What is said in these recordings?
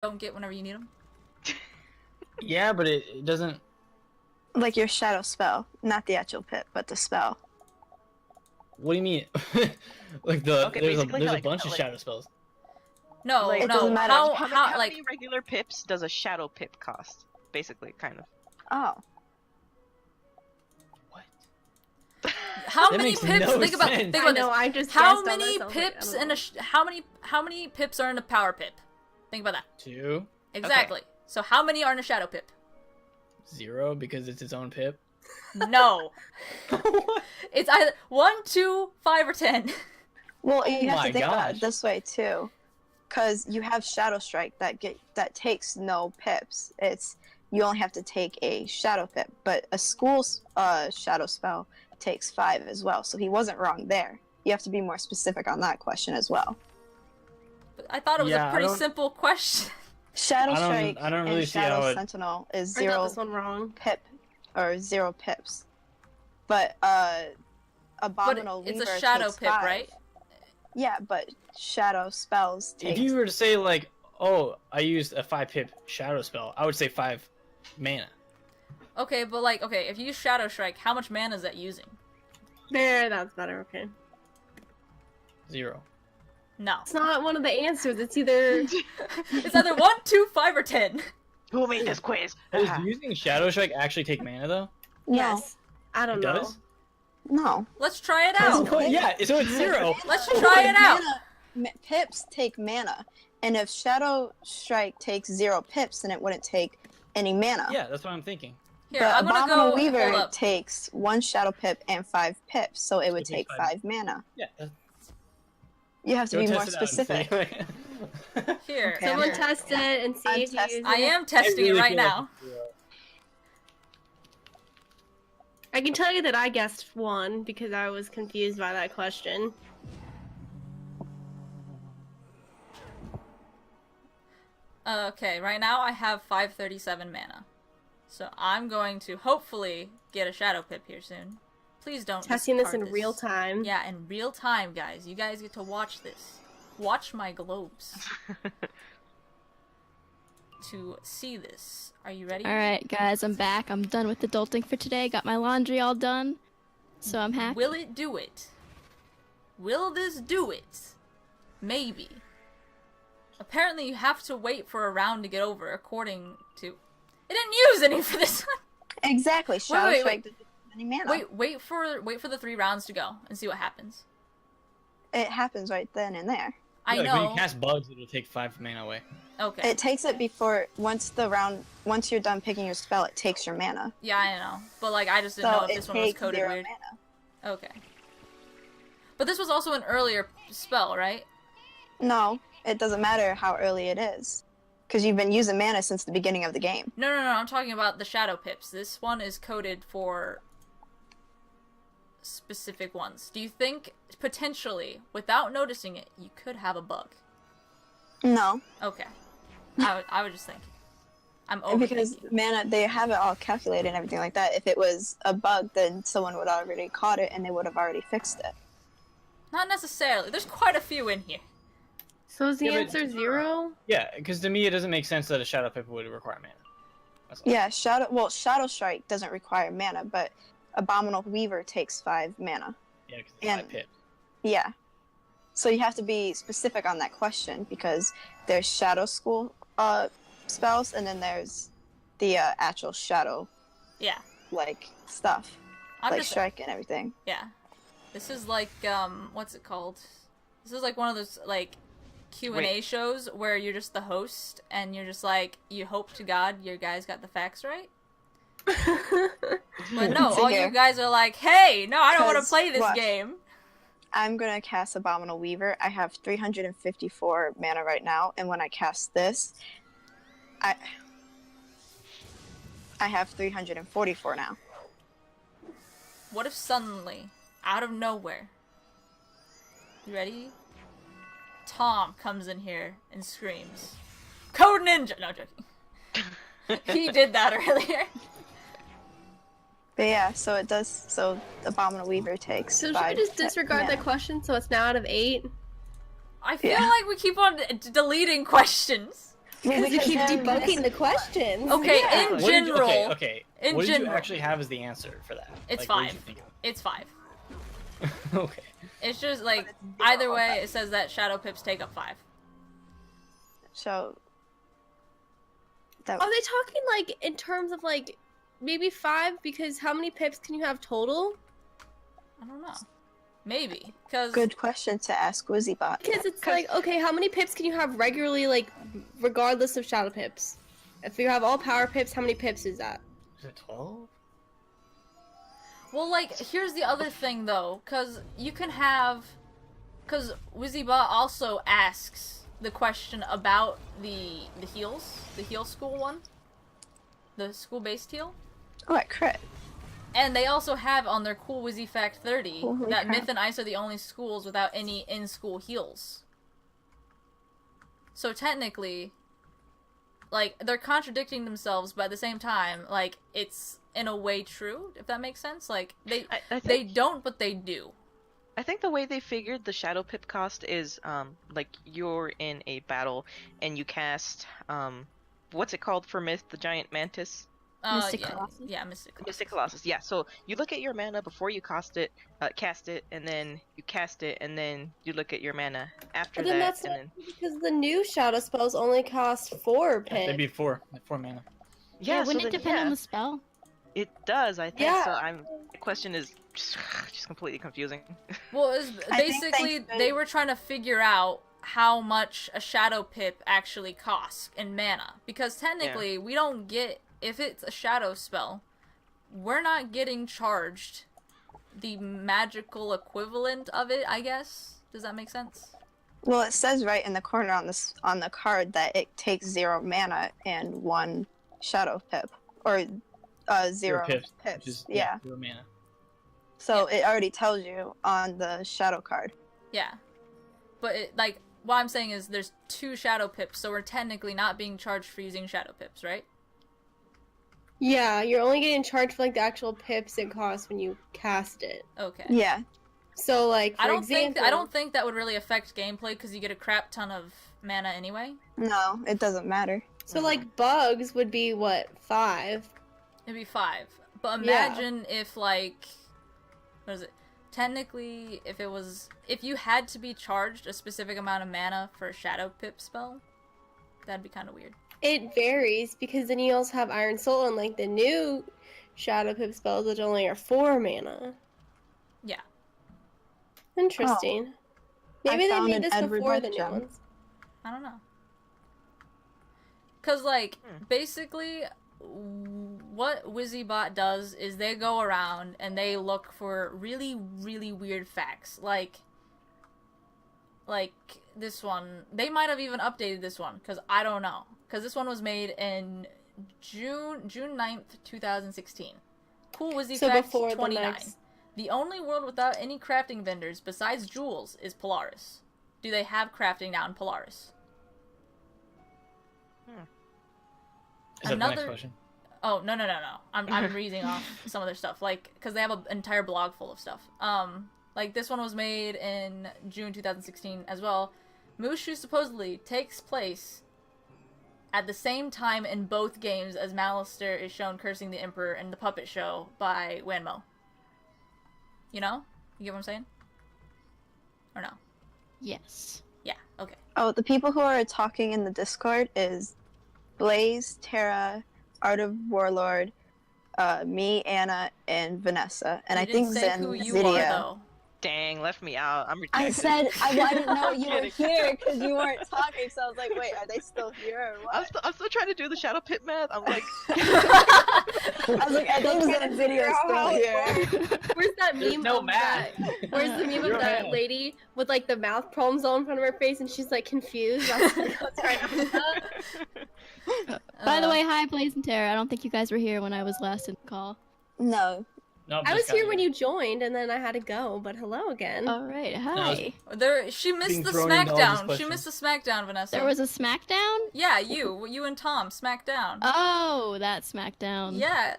don't get whenever you need them? Yeah, but it doesn't... Like your shadow spell. Not the actual pip, but the spell. What do you mean? Like there's a like, bunch of shadow spells. No, Like, It no. doesn't matter. How How like many regular pips does a shadow pip cost? Basically, kind of. Oh. What? how That many makes pips? no think about sense. think I about know, this. I just How guessed on many this, I was like, pips I don't in know. how many pips are in a power pip? Think about that. 2. Exactly. So how many are in a shadow pip? 0 because it's its own pip. No. It's either 1, 2, 5, or 10. Well, you have my to think about gosh. it this way too, because you have Shadow Strike that takes no pips. You only have to take a Shadow Pip, but a school's Shadow spell takes 5 as well. So he wasn't wrong there. You have to be more specific on that question as well. But I thought it was Yeah, a I pretty don't- simple question. Shadow I don't Strike really and see how Shadow it- Sentinel is I got 0 this one wrong. pip or 0 pips, but But Abominable it's Weaver a shadow takes pip, 5. right? Yeah, but shadow spells take. If you were to say like, oh, I used a 5 pip shadow spell, I would say 5 mana. Okay, but like, okay, if you use Shadow Strike, how much mana is that using? There, that's better, okay. 0. No. It's not one of the answers, it's either... It's either 1, 2, 5, or 10. Who made this quiz? Does using Shadow Strike actually take mana though? No, Yes. I don't It know. does? no. Let's try it out. Yeah, so it's 0. Let's try it out. Pips take mana, and if Shadow Strike takes 0 pips, then it wouldn't take any mana. Yeah, that's what I'm thinking. Here, But I'm gonna Abominable go. Weaver Hold up. takes 1 Shadow Pip and 5 pips, so it would It takes take 5. 5 mana. Yeah. You have to Go be more test it out and specific. see. Here. Okay, Someone here. test it and see I'm if you testing. use I it. am testing really it right feel like now. it's 0. I can tell you that I guessed 1 because I was confused by that question. Okay, right now I have 537 mana. So I'm going to hopefully get a Shadow Pip here soon. Please don't Testing this in discard real time. Yeah, in real time, guys. You guys get to watch this. Watch my globes. To see this. Are you ready? Alright, guys, I'm back. I'm done with adulting for today. Got my laundry all done. So I'm happy. Will it do it? Will this do it? Maybe. Apparently you have to wait for a round to get over, according to... It didn't use any for this one! Exactly. Shadow wait. Strike doesn't have any mana. Wait for the 3 rounds to go and see what happens. It happens right then and there. I Like, know. when you cast bugs, it'll take 5 mana away. Okay. It takes it before once you're done picking your spell, it takes your mana. Yeah, I know. But like, I just didn't So know if it this one was takes coded 0 weird. mana. Okay. But this was also an earlier spell, right? No, it doesn't matter how early it is, because you've been using mana since the beginning of the game. No, I'm talking about the Shadow Pips. This one is coded for specific ones. Do you think, potentially, without noticing it, you could have a bug? No, Okay. I would just think. I'm because overthinking. mana, they have it all calculated and everything like that. If it was a bug, then someone would already caught it and they would have already fixed it. Not necessarily. There's quite a few in here. So is the Yeah, but- answer 0? Yeah, because to me it doesn't make sense that a Shadow Pip would require mana. That's all. Yeah, Shadow Strike doesn't require mana, but Abominable Weaver takes 5 mana. Yeah, because it's And- 5 pips. Yeah. So you have to be specific on that question, because there's Shadow School spells, and then there's the actual Shadow Yeah. stuff, I'm like just Strike and everything. yeah. This is like what's it called? This is like one of those like Q&A Wait. shows where you're just the host and you're just like you hope to God your guys got the facts right. But no, See all here. you guys are like, "Hey, no, I don't want to 'Cause play this what? game." I'm gonna cast Abominable Weaver. I have 354 mana right now, and when I cast this, I have 344 now. What if suddenly, out of nowhere, you ready? Tom comes in here and screams, "Code Ninja!" No, joking. He did that earlier. But yeah, so it does. So Abominable Weaver takes. So should 5 we just disregard mana. that question so it's now out of 8? I feel Yeah. like we keep on deleting questions. Because you Because keep then debunking this- the questions. Okay, Yeah. in What did you- general, okay. in What did you general. actually have as the answer for that? It's Like, what did 5. you think It's 5. of? Okay. It's just like it's zero either or way, 5. it says that shadow pips take up 5. So that Are they talking like in terms of like maybe 5? Because how many pips can you have total? I don't know. Maybe because good question to ask WizzyBot. Because it's like, okay, how many pips can you have regularly, like, regardless of shadow pips? If you have all power pips, how many pips is that? Is it 12? well, like here's the other thing though, because you can have, because WizzyBot also asks the question about the heals, the heal school one, the school-based heal. Oh, I crit. And they also have on their cool Wizzy Fact 30 Holy that crap. Myth and Ice are the only schools without any in-school heals. So technically, like, they're contradicting themselves, but at the same time, like, it's in a way true, if that makes sense. Like, I they think, don't, but they do. I think the way they figured the shadow pip cost is like you're in a battle and you cast what's it called for Myth, the giant mantis? Mystic Yeah, Colossus? yeah, Mystic Colossus. Mystic Colossus, yeah. So you look at your mana before you cast it, and then you cast it, and then you look at your mana after But then that, that's and not then because the new shadow spells only cost 4 pips. They'd be 4. Like 4 mana. yeah, so wouldn't then, it depend yeah, on the spell? it does. I think Yeah. so. The question is just completely confusing. Well, it was I think basically, they- they were trying to figure out how much a Shadow Pip actually costs in mana. Because technically, we don't get, if it's a Shadow spell, we're not getting charged the magical equivalent of it, I guess. Does that make sense? Well, it says right in the corner on this on the card that it takes 0 mana and 1 shadow pip, or 0 pips, pips. Which is, Yeah. 0 mana. So it already tells you on the shadow card. Yeah. But, like, what I'm saying is there's 2 Shadow Pips, so we're technically not being charged for using Shadow Pips, right? Yeah, you're only getting charged for like the actual pips it costs when you cast it. Okay. Yeah. So like, for I don't example, think that would really affect gameplay because you get a crap ton of mana anyway. No, it doesn't matter. So like bugs would be what, 5? It'd be 5. But Yeah. imagine if, like, what is it? Technically, if you had to be charged a specific amount of mana for a Shadow Pip spell, that'd be kind of weird. It varies because then you also have Iron Soul and like the new Shadow Pip spells which only are 4 mana. Yeah. Interesting. Maybe they found made an this Edward before Knight the new gem. ones. I don't know. Because, like, basically, what WizzyBot does is they go around and they look for really, really weird facts. Like this one. They might have even updated this one, because I don't know. Because this one was made in June 9th, 2016. Cool Wizzy So Fact before the 29. next- The only world without any crafting vendors besides Jewels is Polaris. Do they have crafting now in Polaris? Is that the next Another- question? Oh, no. I'm reading off some of their stuff, like, because they have an entire blog full of stuff. Like, this one was made in June 2016 as well. Mushu supposedly takes place at the same time in both games as Malister is shown cursing the Emperor in the puppet show by Wanmo. You know? You get what I'm saying? Or no? Yes. Yeah, okay. Oh, the people who are talking in the Discord is Blaze, Tara, Art of Warlord, me, Anna, and Vanessa. And You I didn't think say Zen who you Video. are, though. Dang, left me out. I'm I rejected. said I didn't know I'm you were kidding. here because you weren't talking, so I was like, wait, are they still here or I'm what? still trying to do the shadow pit math. I'm like, I was like, I think Zen Video is still here. Where's that There's meme no of math. that? Where's the meme You're of that mad. lady with like the mouth problems all in front of her face and she's like confused? That's what's right after that. By the way, hi Blaze and Tara. I don't think you guys were here when I was last in the call. No. No, I was here when you joined and then I had to go, but hello again. All right, hi. She missed Being the thrown into all these SmackDown. She questions. missed the SmackDown, Vanessa. There was a SmackDown? Yeah, you and Tom, SmackDown. Oh, that SmackDown. Yeah,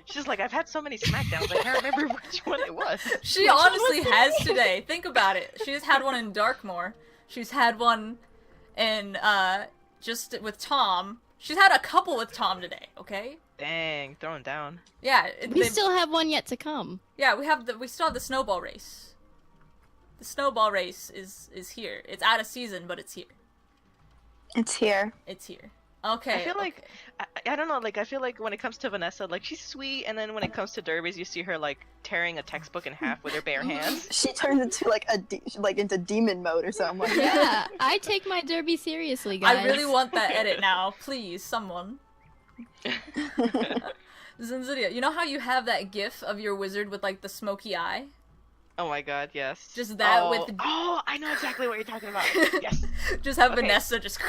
she's like, I've had so many Smackdowns, I can't remember which one it was. she Which one honestly was it? has today. Think about it. She's had one in Darkmoor. She's had one in just with Tom. She's had a couple with Tom today, okay? Dang, throwing down. Yeah, We still have one yet to come. Yeah, we still have the snowball race. The snowball race is here. It's out of season, but it's here. It's here. It's here. Okay. I feel like I don't know. Like I feel like when it comes to Vanessa, like she's sweet, and then when it comes to Derbies, you see her like tearing a textbook in half with her bare hands. She turns into like into demon mode or something. Like that. Yeah, I take my derby seriously, guys. I really want that edit now. Please, someone. Zenzidia, you know how you have that gif of your wizard with like the smoky eye? Oh my god, yes. Just that oh, with... Oh, I know exactly what you're talking about. Yes. Just have Okay. Vanessa just...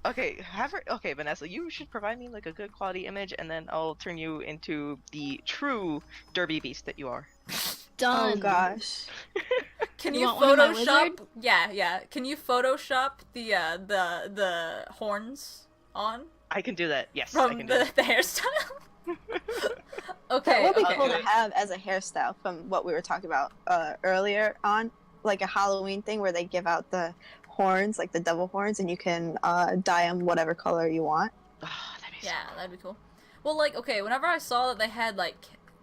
Okay, have her. Okay, Vanessa, you should provide me like a good quality image, and then I'll turn you into the true Derby beast that you are. Done. Oh gosh. Can You you want one of my Photoshop... wizard? Yeah. Can you Photoshop the horns on? I can do that. Yes, I From can do the hairstyle? Okay. That would be okay. cool to have as a hairstyle from what we were talking about earlier on, like a Halloween thing where they give out the horns, like the devil horns, and you can dye them whatever color you want. Oh, that'd be so Yeah, cool. that'd be cool. Well, like, okay, whenever I saw that they had, like,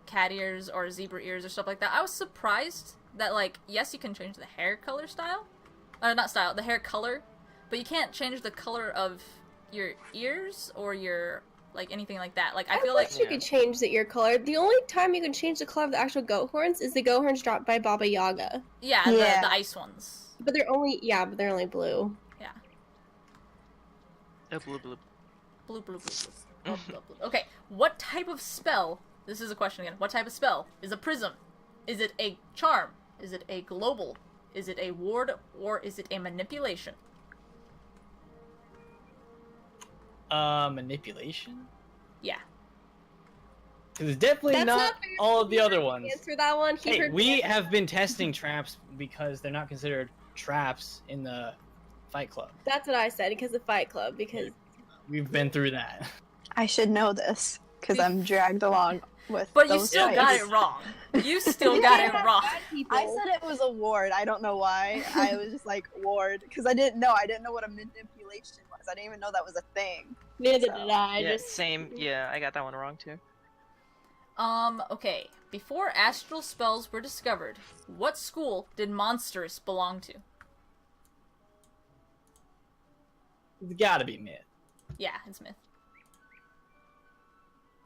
cat ears or zebra ears or stuff like that, I was surprised that, like, yes, you can change the hair color style. Not style, the hair color. But you can't change the color of your ears or your, like, anything like that. Like, I feel like... wish you could change the ear color. The only time you can change the color of the actual goat horns is the goat horns dropped by Baba Yaga. Yeah, Yeah. The ice ones. But they're only blue. Oh, blue, blue. Blue, blue, blue, blue. Blue, blue, blue. Okay, what type of spell... This is a question again. What type of spell is a prism? Is it a charm? Is it a global? Is it a ward? Or is it a manipulation? Manipulation? Yeah. Because it's definitely That's not not fair. all of the other ones. Answer that one. He Hey, heard we me. have been testing traps because they're not considered traps in the Fight Club. That's what I said because of Fight Club. Because We've been through that. I should know this because I'm dragged along with. But you those still types. got it wrong. You still got it wrong. I said it was a ward. I don't know why. I was just like ward because I didn't know. I didn't know what a manipulation was. I didn't even know that was a thing. Neither So- did I. Yeah, Just same. Yeah, I got that one wrong too. Okay. Before astral spells were discovered, what school did Monstrous belong to? It's gotta be myth. Yeah, it's myth.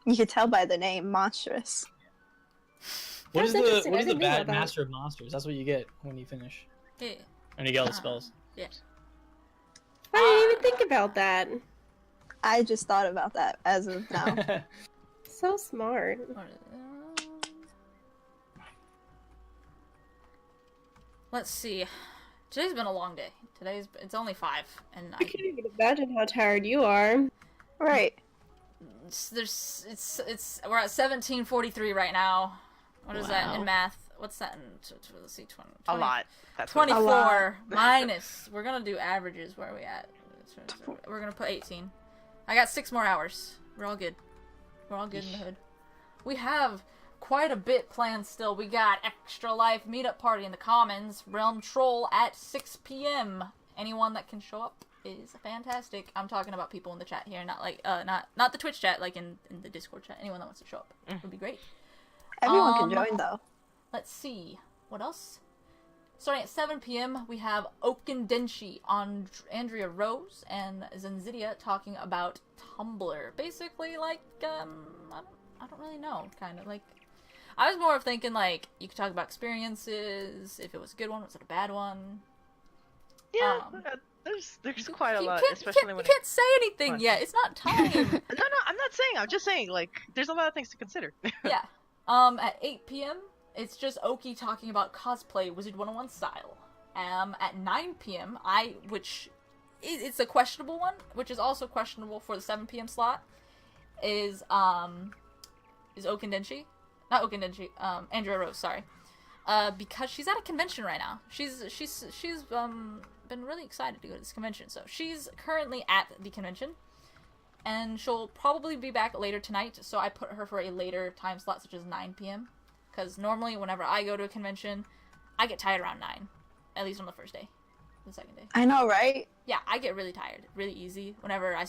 You could tell by the name, monstrous. What That's is interesting. what I is the didn't think bad about that. master of monsters? That's what you get when you finish. Yeah. When you get all the spells. Yeah. I didn't even think about that. I just thought about that as of now. So smart. Let's see. Today's been a long day. It's only 5, and I can't even imagine how tired you are. Right. we're at 17:43 right now. What is that Wow. in math? What's that in? Let's see, 20, A lot. That's what it is. 24 minus. We're gonna do averages. Where are we at? We're gonna put 18. I got 6 more hours. We're all good. We're all good in the hood. We have quite a bit planned still. We got Extra Life meetup party in the Commons, Realm Troll at 6 p.m. Anyone that can show up is fantastic. I'm talking about people in the chat here, not like not the Twitch chat, like in the Discord chat. Anyone that wants to show up would be great. Everyone can join though. Let's see. What else? Starting at 7 p.m., we have Okendenshi on Andrea Rose and Zenzidia talking about Tumblr. Basically, like, I don't really know, kind of. Like, I was more of thinking, like, you could talk about experiences, if it was a good one, was it a bad one? Yeah, Um, there's quite a You lot, can't, especially when you can't say anything What? yet. It's not time. No, I'm not saying. I'm just saying, like, there's a lot of things to consider. Yeah. At 8 p.m., it's just Oki talking about cosplay Wizard 101 style. At 9 p.m., it's a questionable one, which is also questionable for the 7 p.m. slot, is Okendenshi. Not Okendenshi, Andrea Rose, sorry. Because she's at a convention right now. She's been really excited to go to this convention, so she's currently at the convention. And she'll probably be back later tonight, so I put her for a later time slot, such as 9 p.m. Because normally, whenever I go to a convention, I get tired around 9. At least on the first day. the second day. I know, right? Yeah, I get really tired, really easy whenever I